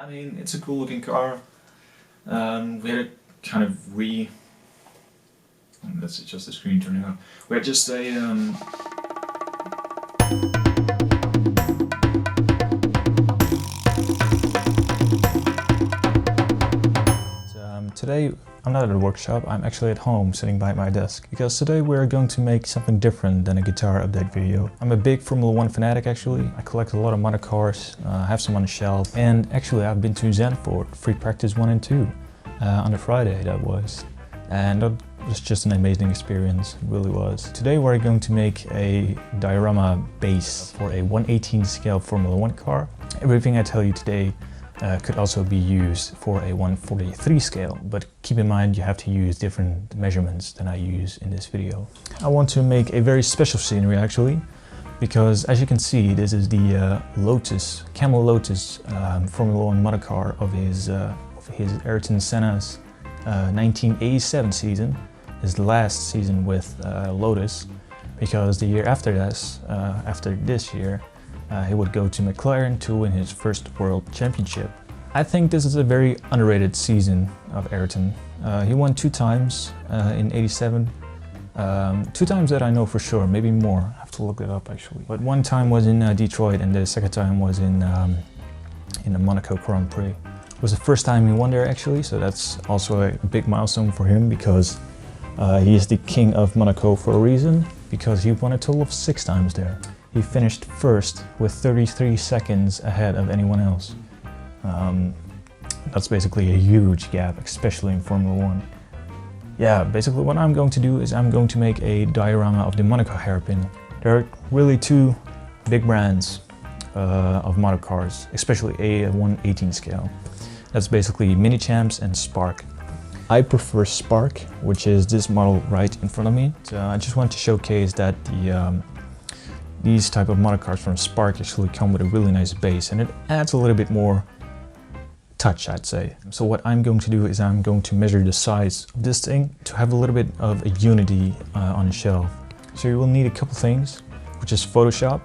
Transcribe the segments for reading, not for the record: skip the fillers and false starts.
I mean, it's a cool looking car. We had it kind of let's adjust the screen turning on. We had just a today I'm not at a workshop, I'm actually at home sitting by my desk. Because today we're going to make something different than a guitar update video. I'm a big Formula 1 fanatic actually. I collect a lot of modelcars, have some on the shelf. And actually I've been to Zandvoort, free practice 1 and 2. On the Friday that was. And that was just an amazing experience, it really was. Today we're going to make a diorama base for a 1/18 scale Formula 1 car. Everything I tell you today could also be used for a 1/43 scale, but keep in mind you have to use different measurements than I use in this video. I want to make a very special scenery actually, because as you can see this is the Lotus, Camel Lotus Formula 1 model car of his Ayrton Senna's 1987 season, his last season with Lotus, because the year after this year, he would go to McLaren to win his first world championship. I think this is a very underrated season of Ayrton. He won 2 times in '87. 2 times that I know for sure, maybe more. I have to look it up actually. But 1 time was in Detroit and the second time was in the Monaco Grand Prix. It was the first time he won there actually, so that's also a big milestone for him because he is the king of Monaco for a reason, because he won a total of 6 times there. He finished first with 33 seconds ahead of anyone else. That's basically a huge gap, especially in Formula 1. Yeah, basically what I'm going to do is I'm going to make a diorama of the Monaco hairpin. There are really 2 big brands of model cars, especially a 1/18 scale. That's basically Mini Champs and Spark. I prefer Spark, which is this model right in front of me. So I just want to showcase that these type of model cars from Spark actually come with a really nice base, and it adds a little bit more touch, I'd say. So what I'm going to do is I'm going to measure the size of this thing to have a little bit of a unity on the shelf. So you will need a couple things, which is Photoshop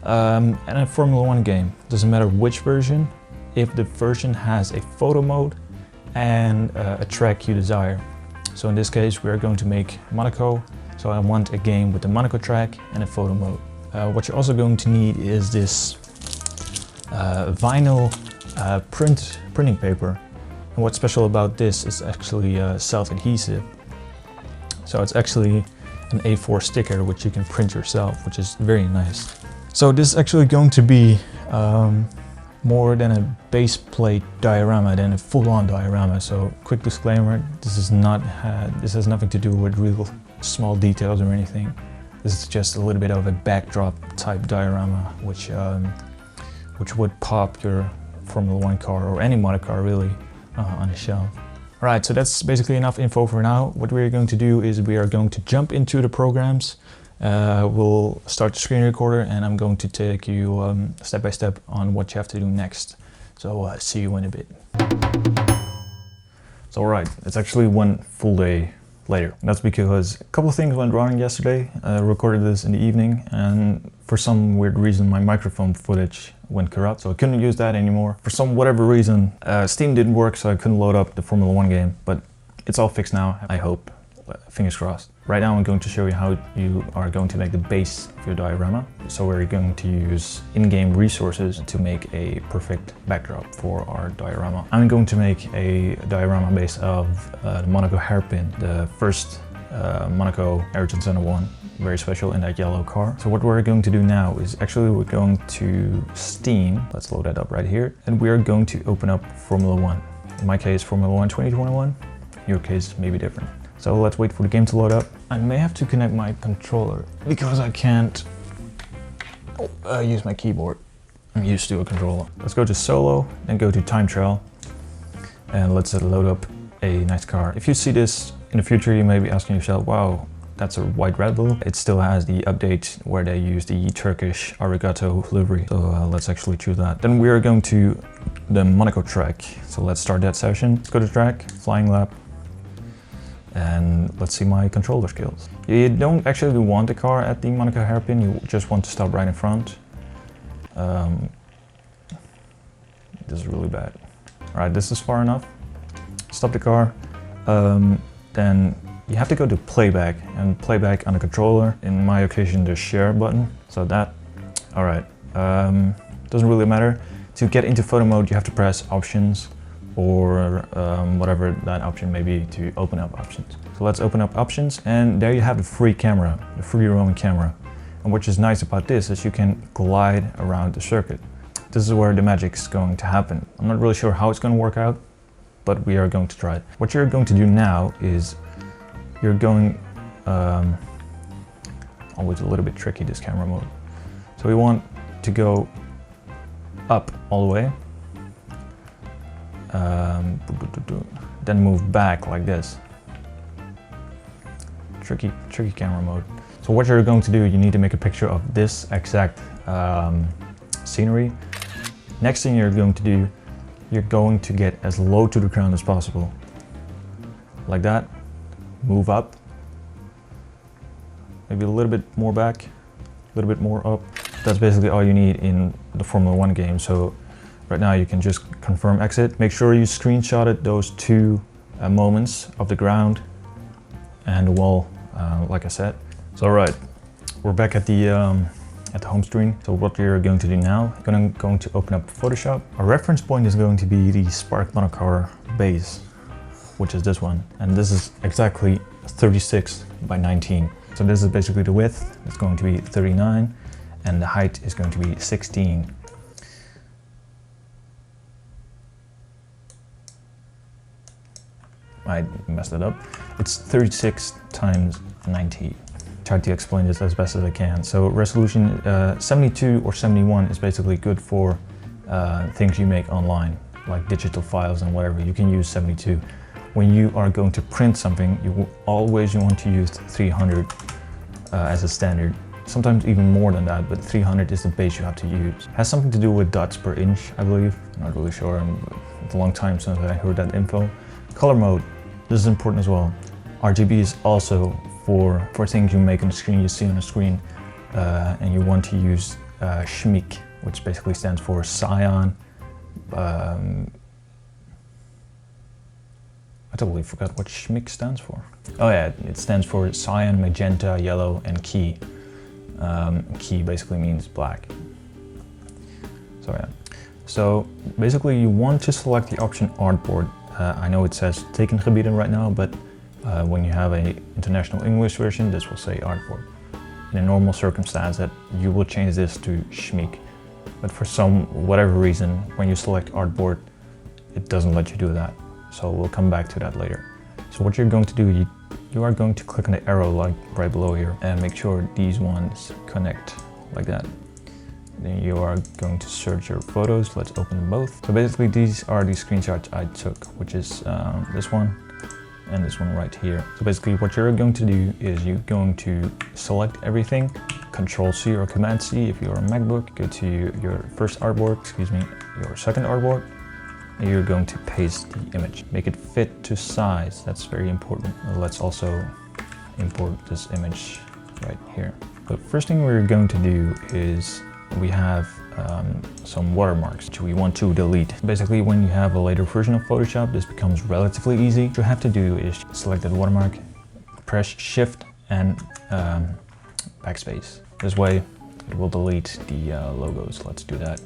and a Formula 1 game. Doesn't matter which version, if the version has a photo mode and a track you desire. So in this case we are going to make Monaco, so I want a game with the Monaco track and a photo mode. What you're also going to need is this vinyl printing paper. And what's special about this is actually self-adhesive. So it's actually an A4 sticker which you can print yourself, which is very nice. So this is actually going to be more than a base plate diorama than a full-on diorama. So quick disclaimer, this has nothing to do with real small details or anything. This is just a little bit of a backdrop type diorama which would pop your Formula 1 car or any model car really on the shelf. Alright, so that's basically enough info for now. What we're going to do is we are going to jump into the programs. We'll start the screen recorder and I'm going to take you step by step on what you have to do next. So see you in a bit. So alright, it's actually 1 full day later. That's because a couple of things went wrong yesterday. I recorded this in the evening and for some weird reason my microphone footage went corrupt, so I couldn't use that anymore. For whatever reason, Steam didn't work, so I couldn't load up the Formula 1 game, but it's all fixed now, I hope. Fingers crossed. Right now I'm going to show you how you are going to make the base of your diorama. So we're going to use in-game resources to make a perfect backdrop for our diorama. I'm going to make a diorama base of the Monaco hairpin, the first Monaco Ayrton Senna one. Very special in that yellow car. So what we're going to do now is actually we're going to Steam. Let's load that up right here. And we are going to open up Formula 1. In my case, Formula 1 2021. In your case, maybe different. So let's wait for the game to load up. I may have to connect my controller because I can't use my keyboard. I'm used to a controller. Let's go to solo, then go to time trial, and let's load up a nice car. If you see this in the future, you may be asking yourself, wow, that's a white Red Bull. It still has the update where they use the Turkish Arigato livery. So let's actually choose that. Then we are going to the Monaco track. So let's start that session. Let's go to track, flying lap. And let's see my controller skills. You don't actually want the car at the Monaco hairpin, you just want to stop right in front. This is really bad. All right, this is far enough. Stop the car. Then you have to go to playback, and playback on the controller. In my occasion, the share button. So that, all right, doesn't really matter. To get into photo mode, you have to press options or whatever that option may be to open up options. So let's open up options, and there you have the free camera, the free roaming camera. And what is nice about this is you can glide around the circuit. This is where the magic's going to happen. I'm not really sure how it's going to work out, but we are going to try it. What you're going to do now is you're going, always a little bit tricky, this camera mode. So we want to go up all the way, then move back like this. Tricky camera mode. So what you're going to do, you need to make a picture of this exact scenery. Next thing you're going to do, you're going to get as low to the ground as possible. Like that. Move up. Maybe a little bit more back, a little bit more up. That's basically all you need in the Formula 1 game. So right now you can just confirm exit. Make sure you screenshotted those two moments of the ground and the wall, like I said. So all right, we're back at the home screen. So what we're going to do now, I'm going to open up Photoshop. Our reference point is going to be the Spark Monocar base, which is this one. And this is exactly 36 by 19. So this is basically the width. It's going to be 39 and the height is going to be 16. I messed it up. It's 36 times 90. Try to explain this as best as I can. So resolution 72 or 71 is basically good for things you make online, like digital files and whatever. You can use 72. When you are going to print something, you will always want to use 300 as a standard. Sometimes even more than that, but 300 is the base you have to use. It has something to do with dots per inch, I believe. I'm not really sure. It's a long time since I heard that info. Color mode, this is important as well. RGB is also for things you make on the screen, you see on the screen, and you want to use 𝘎𝘂𝘐𝑚𝑖𝑐, which basically stands for cyan. I totally forgot what 𝘎𝘂𝘐𝑚𝑖𝑐 stands for. Oh yeah, it stands for cyan, magenta, yellow, and key. Key basically means black. So yeah. So basically you want to select the option artboard. I know it says tekengebieden right now, but when you have an international English version, this will say artboard. In a normal circumstance, that you will change this to 𝘎𝑚𝑖𝑐. But for whatever reason, when you select artboard, it doesn't let you do that. So we'll come back to that later. So what you're going to do, you are going to click on the arrow like right below here and make sure these ones connect like that. Then you are going to search your photos. Let's open them both. So basically these are the screenshots I took, which is this one and this one right here. So basically what you're going to do is you're going to select everything, Control-C or Command-C if you're a MacBook, go to your first artboard, your second artboard, and you're going to paste the image. Make it fit to size, that's very important. Let's also import this image right here. The first thing we're going to do is we have some watermarks which we want to delete. Basically, when you have a later version of Photoshop, this becomes relatively easy. What you have to do is select that watermark, press Shift and backspace. This way it will delete the logos. Let's do that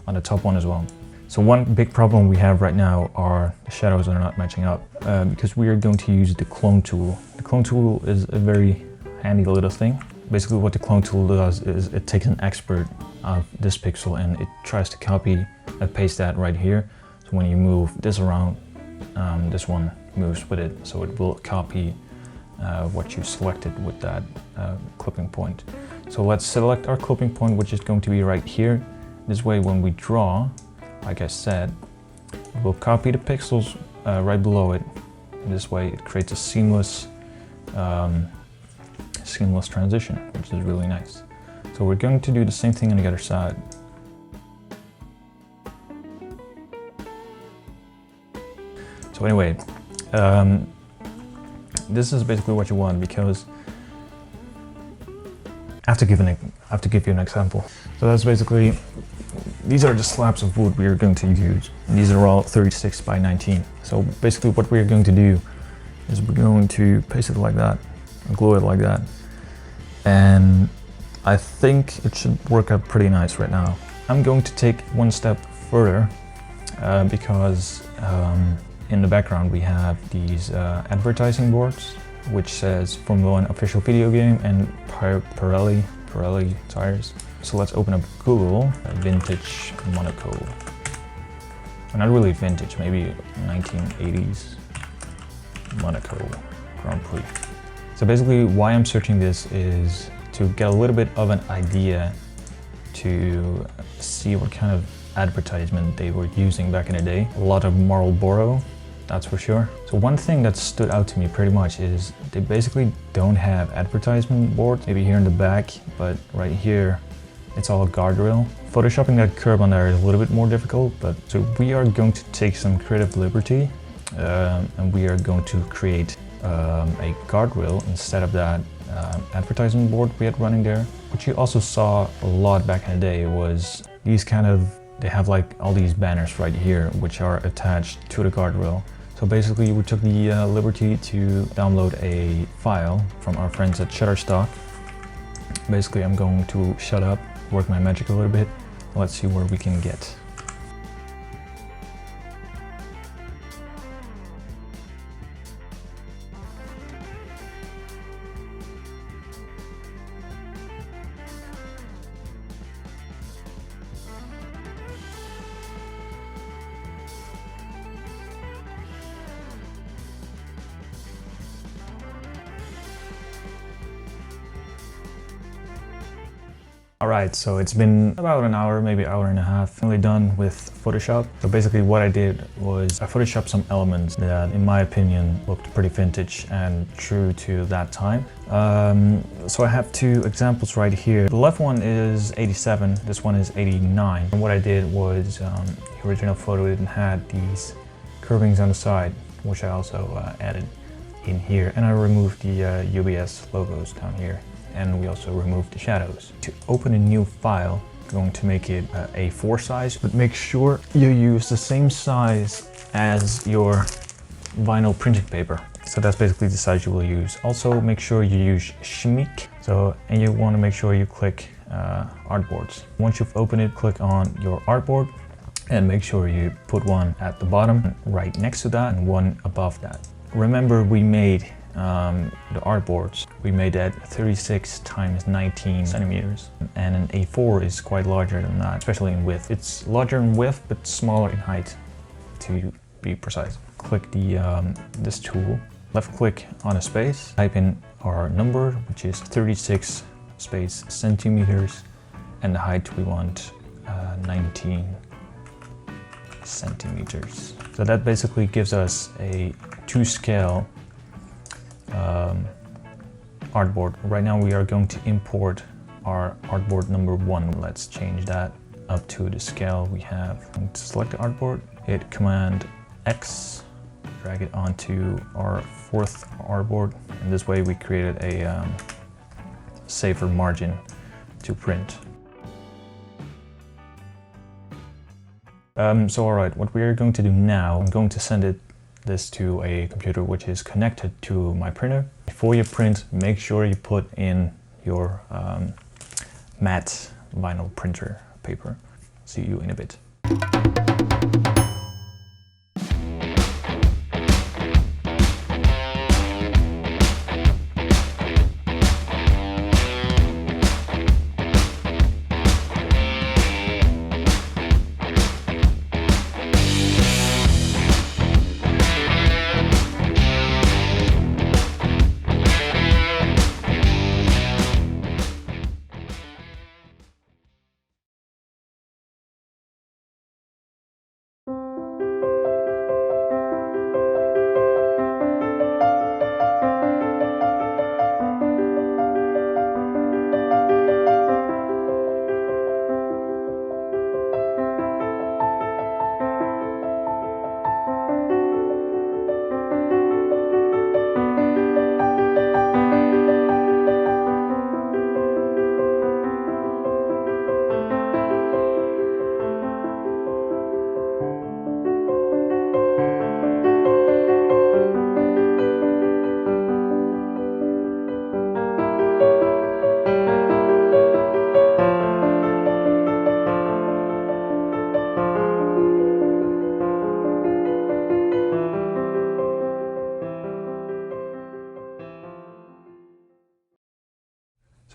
on the top one as well. So one big problem we have right now are the shadows are not matching up because we are going to use the clone tool. The clone tool is a very handy little thing. Basically what the clone tool does is it takes an expert of this pixel and it tries to copy and paste that right here. So when you move this around, this one moves with it. So it will copy what you selected with that clipping point. So let's select our clipping point, which is going to be right here. This way when we draw, like I said, it will copy the pixels right below it. This way it creates a seamless transition, which is really nice. So we're going to do the same thing on the other side. So anyway, this is basically what you want because I have to give you an example. So that's basically these are the slabs of wood we are going to use. And these are all 36 by 19. So basically what we're going to do is we're going to paste it like that, and glue it like that. And I think it should work out pretty nice right now. I'm going to take one step further because in the background we have these advertising boards which says Formula 1 official video game and Pirelli tires. So let's open up Google, vintage Monaco. Well, not really vintage, maybe 1980s Monaco Grand Prix. So basically why I'm searching this is to get a little bit of an idea to see what kind of advertisement they were using back in the day. A lot of Marlboro, that's for sure. So one thing that stood out to me pretty much is they basically don't have advertisement boards, maybe here in the back, but right here it's all guardrail. Photoshopping that curve on there is a little bit more difficult, but so we are going to take some creative liberty and we are going to create a guardrail instead of that advertisement board we had running there. What you also saw a lot back in the day was these they have like all these banners right here which are attached to the guardrail. So basically we took the liberty to download a file from our friends at Shutterstock. Basically I'm going to shut up, work my magic a little bit. Let's see where we can get. Alright, so it's been about an hour, maybe hour and a half, finally done with Photoshop. So basically what I did was I photoshopped some elements that, in my opinion, looked pretty vintage and true to that time. So I have two examples right here. The left one is 87, this one is 89. And what I did was, the original photo didn't have these curvings on the side, which I also added in here. And I removed the UBS logos down here. And we also removed the shadows. To open a new file, I'm going to make it A4 size, but make sure you use the same size as your vinyl printing paper. So that's basically the size you will use. Also make sure you use 𝘎𝘳𝘢𝘐. And you want to make sure you click artboards. Once you've opened it, click on your artboard and make sure you put one at the bottom, right next to that, and one above that. Remember we made the artboards, we made that 36 times 19 centimeters, and an A4 is quite larger than that, especially in width. It's larger in width but smaller in height, to be precise. Click the this tool, left click on a space, type in our number, which is 36 space centimeters, and the height we want 19 centimeters. So that basically gives us a 2-scale artboard. Right now we are going to import our artboard number 1. Let's change that up to the scale we have. And to select the artboard, hit Command X, drag it onto our 4th artboard, and this way we created a safer margin to print. So alright, what we are going to do now, I'm going to send this to a computer which is connected to my printer. Before you print, make sure you put in your matte vinyl printer paper. See you in a bit.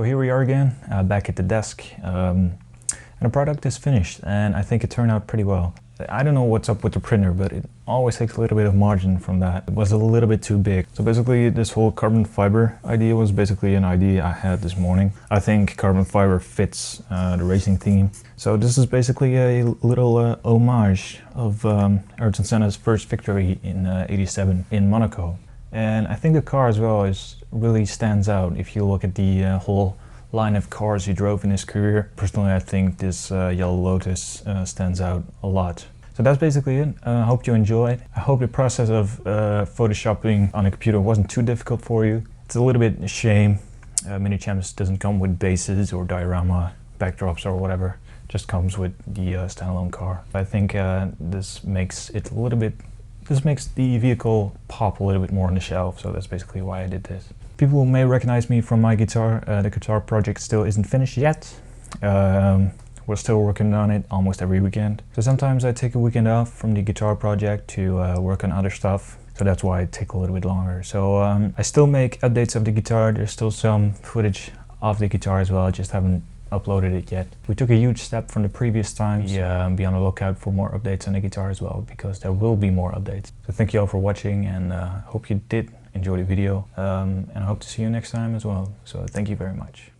So here we are again, back at the desk, and the product is finished, and I think it turned out pretty well. I don't know what's up with the printer, but it always takes a little bit of margin from that. It was a little bit too big. So basically this whole carbon fiber idea was basically an idea I had this morning. I think carbon fiber fits the racing theme. So this is basically a little homage of Ayrton Senna's first victory in '87 in Monaco. And I think the car as well really stands out if you look at the whole line of cars he drove in his career. Personally, I think this Yellow Lotus stands out a lot. So that's basically it. I hope you enjoyed. I hope the process of photoshopping on a computer wasn't too difficult for you. It's a little bit a shame. Mini-Champs doesn't come with bases or diorama backdrops or whatever. It just comes with the standalone car. I think this makes it a little bit. This makes the vehicle pop a little bit more on the shelf, so that's basically why I did this. People may recognize me from my guitar. The guitar project still isn't finished yet. We're still working on it almost every weekend. So sometimes I take a weekend off from the guitar project to work on other stuff. So that's why it takes a little bit longer. So I still make updates of the guitar. There's still some footage of the guitar as well. I just haven't uploaded it yet. We took a huge step from the previous times. Be on the lookout for more updates on the guitar as well, because there will be more updates. So thank you all for watching, and hope you did enjoy the video, and I hope to see you next time as well. So thank you very much.